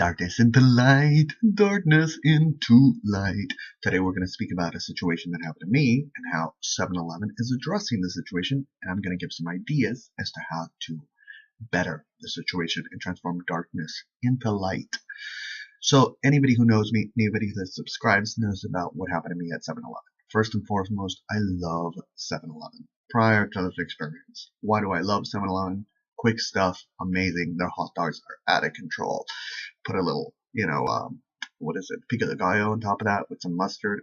Darkness into light, darkness into light. Today we're going to speak about a situation that happened to me and how 7-Eleven is addressing the situation, and I'm going to give some ideas as to how to better the situation and transform darkness into light. So anybody who knows me, anybody that subscribes knows about what happened to me at 7-Eleven. First and foremost, I love 7-Eleven prior to this experience. Why do I love 7-Eleven? Quick stuff, amazing. Their hot dogs are out of control. Put a little, what is it, pico de gallo on top of that with some mustard.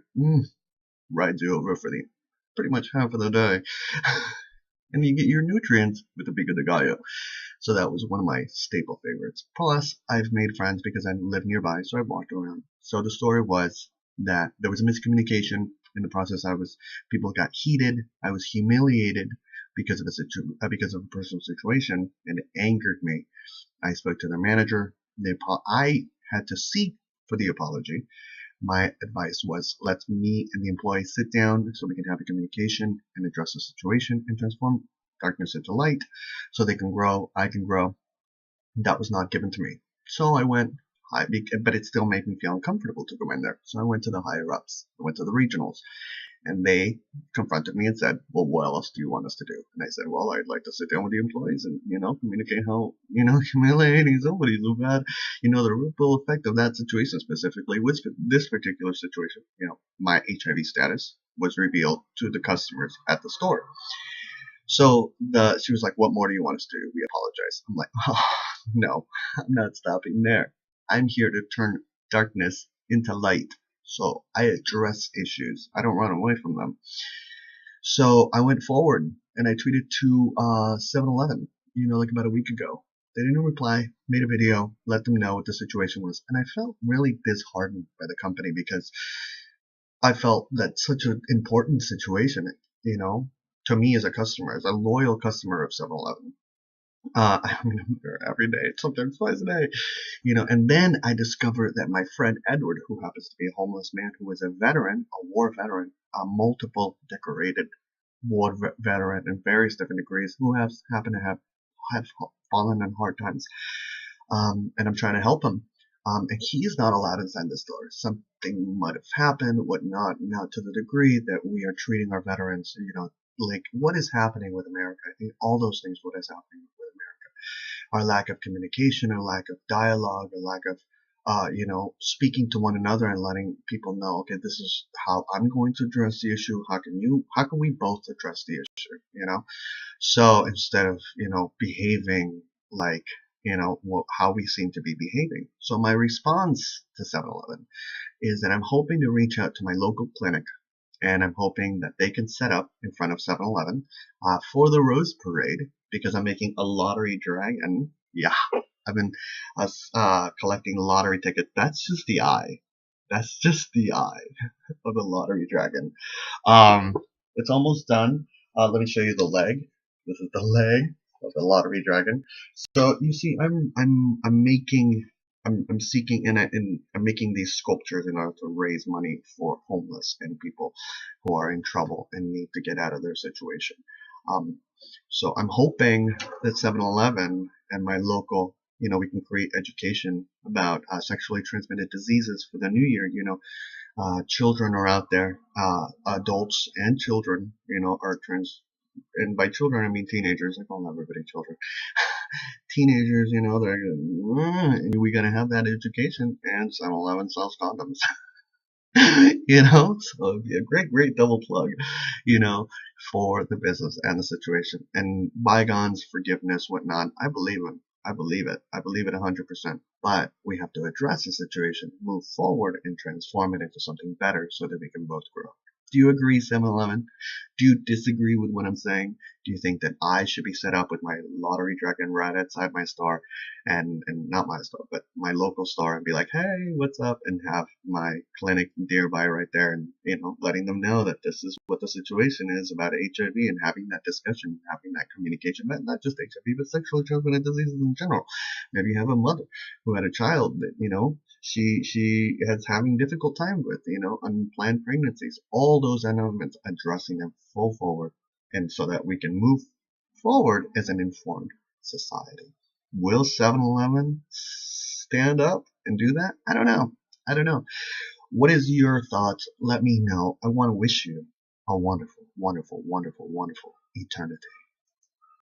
Rides you over for the pretty much half of the day. And you get your nutrients with the pico de gallo. So that was one of my staple favorites. Plus, I've made friends because I live nearby, so I walked around. So the story was that there was a miscommunication in the process. People got heated. I was humiliated because of a personal situation, and it angered me. I spoke to their manager. I had to seek for the apology. My advice was, let me and the employee sit down so we can have a communication and address the situation and transform darkness into light so they can grow, I can grow. That was not given to me. So I went high, but it still made me feel uncomfortable to go in there. So I went to the higher ups. I went to the regionals. And they confronted me and said, well, what else do you want us to do? And I said, well, I'd like to sit down with the employees and, communicate how, humiliating somebody's so bad. The ripple effect of that situation specifically, with this particular situation, my HIV status was revealed to the customers at the store. So she was like, what more do you want us to do? We apologize. I'm like, oh, no, I'm not stopping there. I'm here to turn darkness into light. So I address issues. I don't run away from them. So I went forward and I tweeted to 7-Eleven, like about a week ago. They didn't reply, made a video, let them know what the situation was. And I felt really disheartened by the company because I felt that such an important situation, to me as a customer, as a loyal customer of 7-Eleven. I remember every day, sometimes twice a day, and then I discovered that my friend Edward, who happens to be a homeless man, who was a veteran, a war veteran, a multiple decorated war veteran in various different degrees, who happened to have fallen in hard times, and I'm trying to help him. And he's not allowed inside the store. Something might have happened, whatnot. Now, to the degree that we are treating our veterans, like what is happening with America? I think all those things, what is happening with America? Our lack of communication, our lack of dialogue, our lack of, speaking to one another and letting people know, okay, this is how I'm going to address the issue. How can we both address the issue? So instead of, behaving like, how we seem to be behaving. So my response to 7-Eleven is that I'm hoping to reach out to my local clinic, and I'm hoping that they can set up in front of 7-Eleven for the Rose Parade, because I'm making a lottery dragon. Yeah, I've been collecting lottery tickets. That's just the eye. That's just the eye of the lottery dragon. It's almost done. Let me show you the leg. This is the leg of the lottery dragon. So you see, I'm seeking and I'm making these sculptures in order to raise money for homeless and people who are in trouble and need to get out of their situation. So I'm hoping that 7-Eleven and my local, we can create education about sexually transmitted diseases for the new year. Children are out there, adults and children, are and by children I mean teenagers. I call everybody children. Teenagers, and we gotta have that education, and 7-Eleven sells condoms. So it'd be a great double plug, for the business and the situation. And bygones, forgiveness, whatnot, I believe it. I believe it 100%. But we have to address the situation, move forward, and transform it into something better so that we can both grow. Do you agree, 7-Eleven? Do you disagree with what I'm saying? Do you think that I should be set up with my lottery dragon right outside my store, and not my store, but my local store, and be like, hey, what's up? And have my clinic nearby right there, and, letting them know that this is what the situation is about HIV, and having that discussion, having that communication, not just HIV, but sexually transmitted diseases in general. Maybe you have a mother who had a child that, she is having difficult time with, unplanned pregnancies, all those elements, addressing them full forward, and so that we can move forward as an informed society. Will 7-Eleven stand up and do that? I don't know. I don't know. What is your thoughts? Let me know. I want to wish you a wonderful, wonderful, wonderful, wonderful eternity.